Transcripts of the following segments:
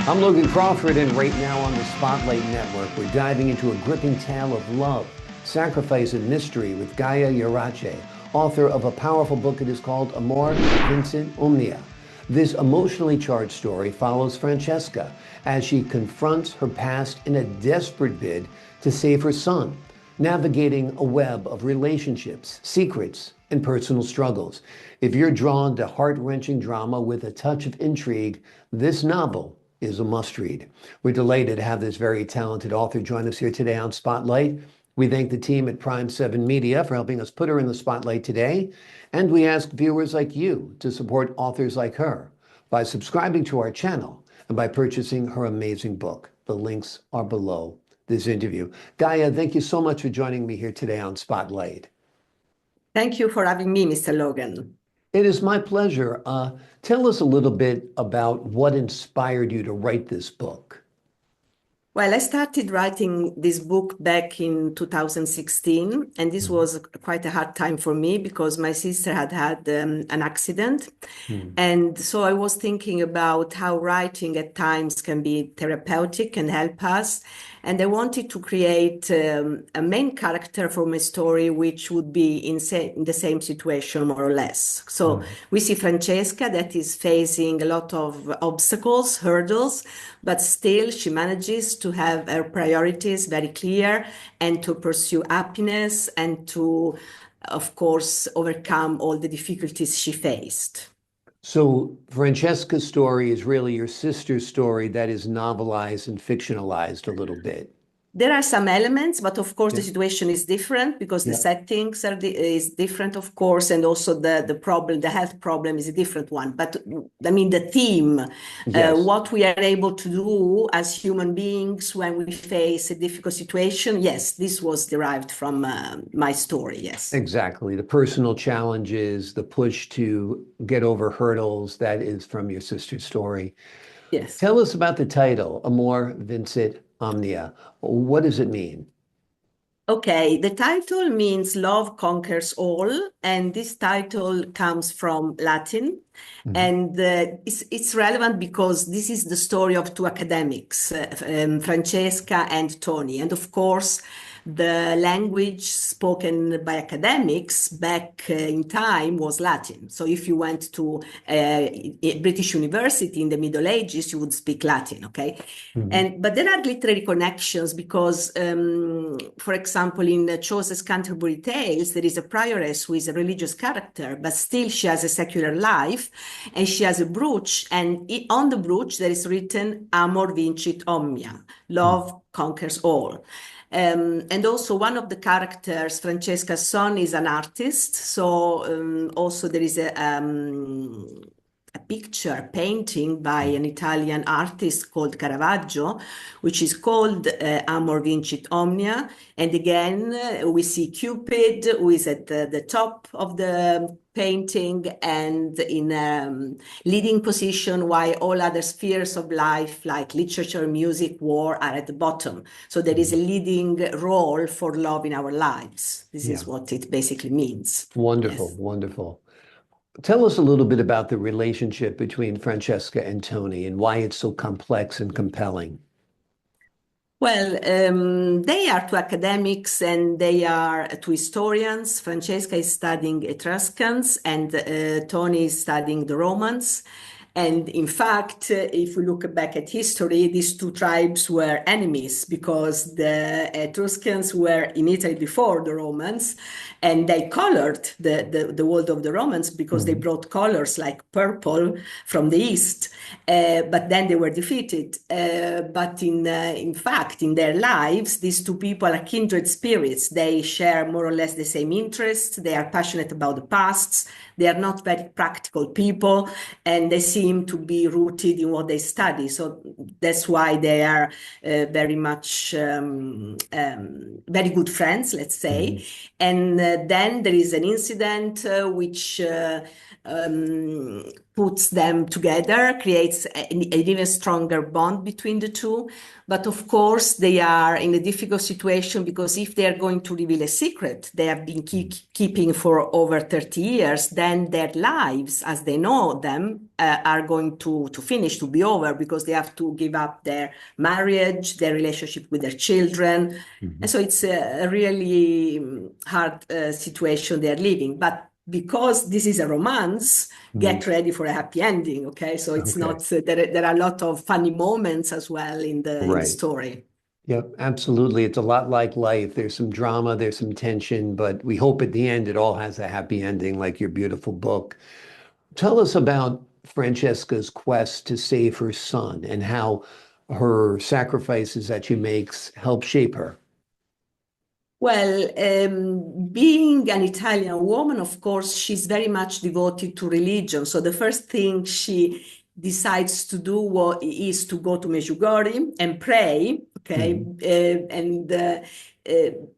I'm Logan Crawford, and right now on the Spotlight Network, we're diving into a gripping tale of love, sacrifice, and mystery with Gaia Ierace, author of a powerful book that is called Amor Vincit Omnia. This emotionally charged story follows Francesca as she confronts her past in a desperate bid to save her son, navigating a web of relationships, secrets, and personal struggles. If you're drawn to heart-wrenching drama with a touch of intrigue, this novel is a must-read. We're delighted to have this very talented author join us here today on Spotlight. We thank the team at Prime 7 Media for helping us put her in the spotlight today. And we ask viewers like you to support authors like her by subscribing to our channel and by purchasing her amazing book. The links are below this interview. Gaia, thank you so much for joining me here today on Spotlight. Thank you for having me, Mr. Logan. It is my pleasure. Tell us a little bit about what inspired you to write this book. Well, I started writing this book back in 2016, and this was quite a hard time for me because my sister had an accident. And so I was thinking about how writing at times can be therapeutic and help us. And I wanted to create a main character for my story, which would be in the same situation, more or less. So we see Francesca that is facing a lot of obstacles, hurdles, but still she manages to have her priorities very clear and to pursue happiness and to, of course, overcome all the difficulties she faced. So Francesca's story is really your sister's story that is novelized and fictionalized a little bit. There are some elements, but of course the situation is different because the settings is different, of course, and also the problem, the health problem is a different one. But I mean, the theme, what we are able to do as human beings when we face a difficult situation, yes, this was derived from my story, yes. Exactly. The personal challenges, the push to get over hurdles, that is from your sister's story. Yes. Tell us about the title, Amor Vincit Omnia. What does it mean? Okay, the title means Love Conquers All, and this title comes from Latin. And it's relevant because this is the story of two academics, Francesca and Tony. And of course, the language spoken by academics back in time was Latin. So if you went to a British university in the Middle Ages, you would speak Latin, okay? But there are literary connections because, for example, in Chaucer's Canterbury Tales, there is a prioress who is a religious character, but still she has a secular life, and she has a brooch, and on the brooch there is written Amor Vincit Omnia, love conquers all. And also one of the characters, Francesca's son, is an artist. So also there is a picture painting by an Italian artist called Caravaggio, which is called Amor Vincit Omnia. And again, we see Cupid, who is at the top of the painting and in a leading position, while all other spheres of life, like literature, music, war, are at the bottom. So there is a leading role for love in our lives. This is what it basically means. Wonderful, wonderful. Tell us a little bit about the relationship between Francesca and Tony and why it's so complex and compelling. Well, they are two academics and they are two historians. Francesca is studying Etruscans and Tony is studying the Romans. And in fact, if we look back at history, these two tribes were enemies because the Etruscans were in Italy before the Romans, and they colored the world of the Romans because they brought colors like purple from the east, but then they were defeated. But in fact, in their lives, these two people are kindred spirits. They share more or less the same interests. They are passionate about the pasts. They are not very practical people, and they seem to be rooted in what they study. So that's why they are very much very good friends, let's say. And then there is an incident which puts them together, creates an even stronger bond between the two. But of course, they are in a difficult situation because if they are going to reveal a secret they have been keeping for over 30 years, then their lives, as they know them, are are going to finish, to be over, because they have to give up their marriage, their relationship with their children. And so it's a really hard situation they're living. But because this is a romance, get ready for a happy ending. Okay, so it's not there are a lot of funny moments as well in the Right. story. Yep, absolutely. It's a lot like life. There's some drama, there's some tension, but we hope at the end it all has a happy ending, like your beautiful book. Tell us about Francesca's quest to save her son and how her sacrifices that she makes help shape her. Well, being an Italian woman, of course, she's very much devoted to religion. So the first thing she decides to do is to go to Medjugorje and pray. Okay, Mhm. and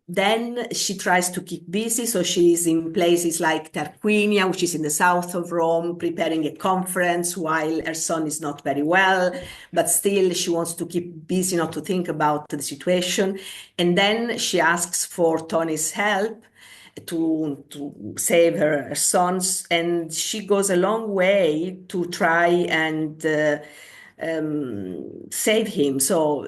then she tries to keep busy. So she's in places like Tarquinia, which is in the south of Rome, preparing a conference while her son is not very well, but still she wants to keep busy, not to think about the situation. And then she asks for Tony's help to save her sons, and she goes a long way to try and save him. So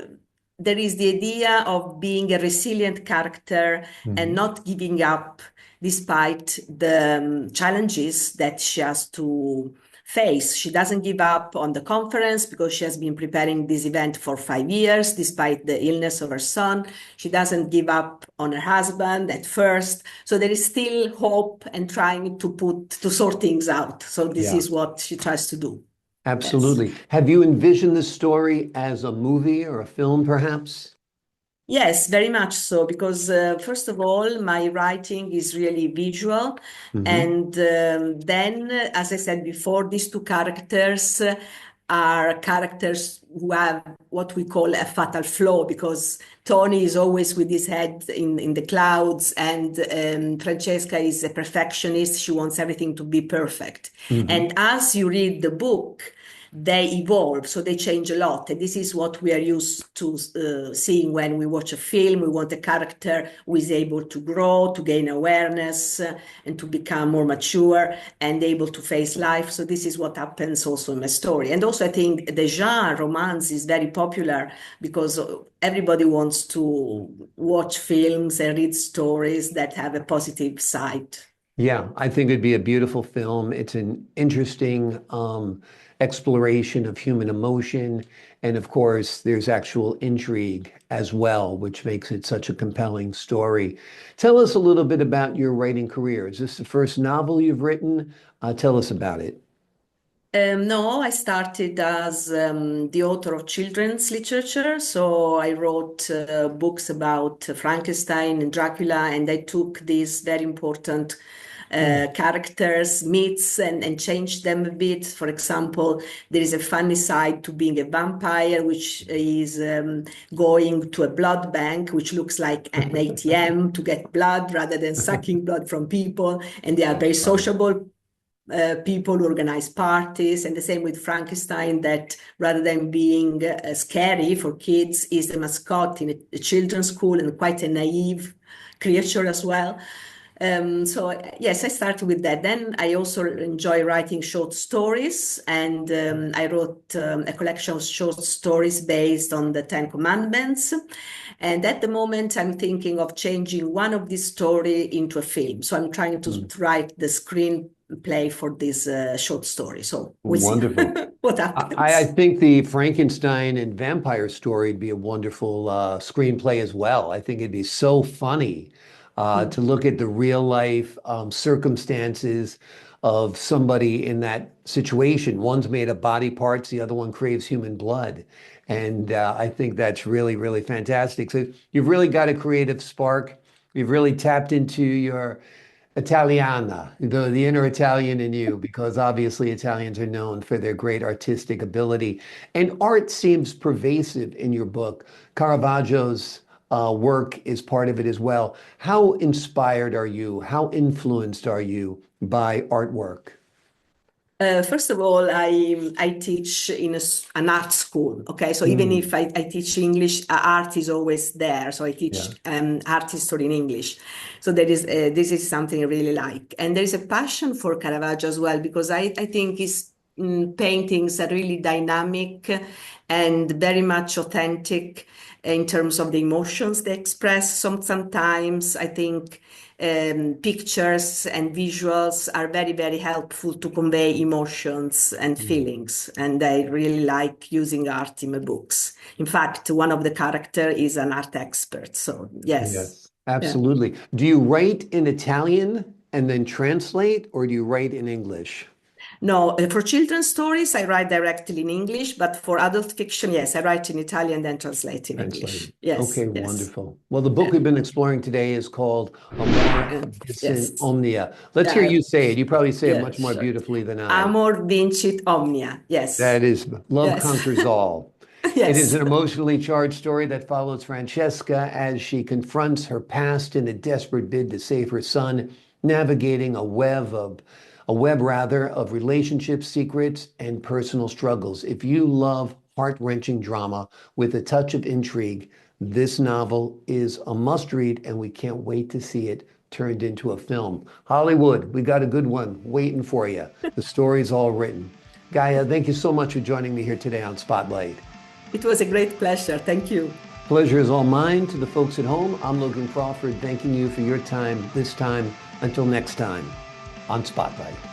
there is the idea of being a resilient character and Mhm. not giving up despite the challenges that she has to face. She doesn't give up on the conference because she has been preparing this event for 5 years, despite the illness of her son. She doesn't give up on her husband at first. So there is still hope and trying to sort things out. So this Yeah, is what she tries to do. Yes. absolutely. Have you envisioned the story as a movie or a film, perhaps? Yes, very much so, because first of all, my writing is really visual. Hmm. And then, as I said before, these two characters are characters who have what we call a fatal flaw, because Tony is always with his head in the clouds, and Francesca is a perfectionist. She wants everything to be perfect. Hmm. And as you read the book, they evolve, so they change a lot. And this is what we are used to seeing when we watch a film. We want a character who is able to grow, to gain awareness, and to become more mature and able to face life. So this is what happens also in my story. And also, I think the genre romance is very popular because everybody wants to watch films and read stories that have a positive side. Yeah, I think it'd be a beautiful film. It's an interesting exploration of human emotion. And of course, there's actual intrigue as well, which makes it such a compelling story. Tell us a little bit about your writing career. Is this the first novel you've written? Tell us about it. No, I started as the author of children's literature. So I wrote books about Frankenstein and Dracula, and I took these very important Hmm. characters, myths, and changed them a bit. For example, there is a funny side to being a vampire, which is going to a blood bank, which looks like an ATM to get blood rather than sucking blood from people. And they are That's very funny. sociable people who organize parties, and the same with Frankenstein, that rather than being scary for kids, is the mascot in a children's school and quite a naive creature as well. So yes, I started with that. Then I also enjoy writing short stories, and I wrote a collection of short stories based on the Ten Commandments. And at the moment, I'm thinking of changing one of these story into a film. So I'm trying to Mm. write the screenplay for this short story. So we'll see Wonderful. what I happens. think the Frankenstein and vampire story would be a wonderful screenplay as well. I think it'd be so funny to Mm. look at the real life circumstances of somebody in that situation. One's made of body parts, the other one craves human blood. And I think that's really, really fantastic. So you've really got a creative spark. You've really tapped into your Italiana, the inner Italian in you, because obviously Italians are known for their great artistic ability. And art seems pervasive in your book. Caravaggio's work is part of it as well. How inspired are you? How influenced are you by artwork? First of all, I teach in an art school. Okay, so even Mm, if I teach English, art is always there. So I yeah. teach art history in English. So there is this is something I really like, and there is a passion for Caravaggio as well, because I think paintings are really dynamic and very much authentic in terms of the emotions they express. Sometimes I think pictures and visuals are very, very helpful to convey emotions and feelings. And I really like using art in my books. In fact, one of the characters is an art expert. So, yes. Yes, Yeah. absolutely. Do you write in Italian and then translate, or do you write in English? No, for children's stories, I write directly in English, but for adult fiction, yes, I write in Italian, then translate in English. Translated. Yes, Okay, yes. wonderful. Well, the book Yeah. we've been exploring today is called Amor Vincit Yes. Omnia. Let's hear Uh, you say it. You probably say it much more yes. beautifully than I. Amor Vincit Omnia. Yes. That is, love Yes. conquers all. It is Yes. an emotionally charged story that follows Francesca as she confronts her past in a desperate bid to save her son, navigating a web rather of relationships, secrets, and personal struggles. If you love heart-wrenching drama with a touch of intrigue, this novel is a must-read, and we can't wait to see it turned into a film. Hollywood, we got a good one waiting for you. The story's all written. Gaia, thank you so much for joining me here today on Spotlight. It was a great pleasure. Thank you. Pleasure is all mine. To the folks at home, I'm Logan Crawford, thanking you for your time this time. Until next time on Spotlight.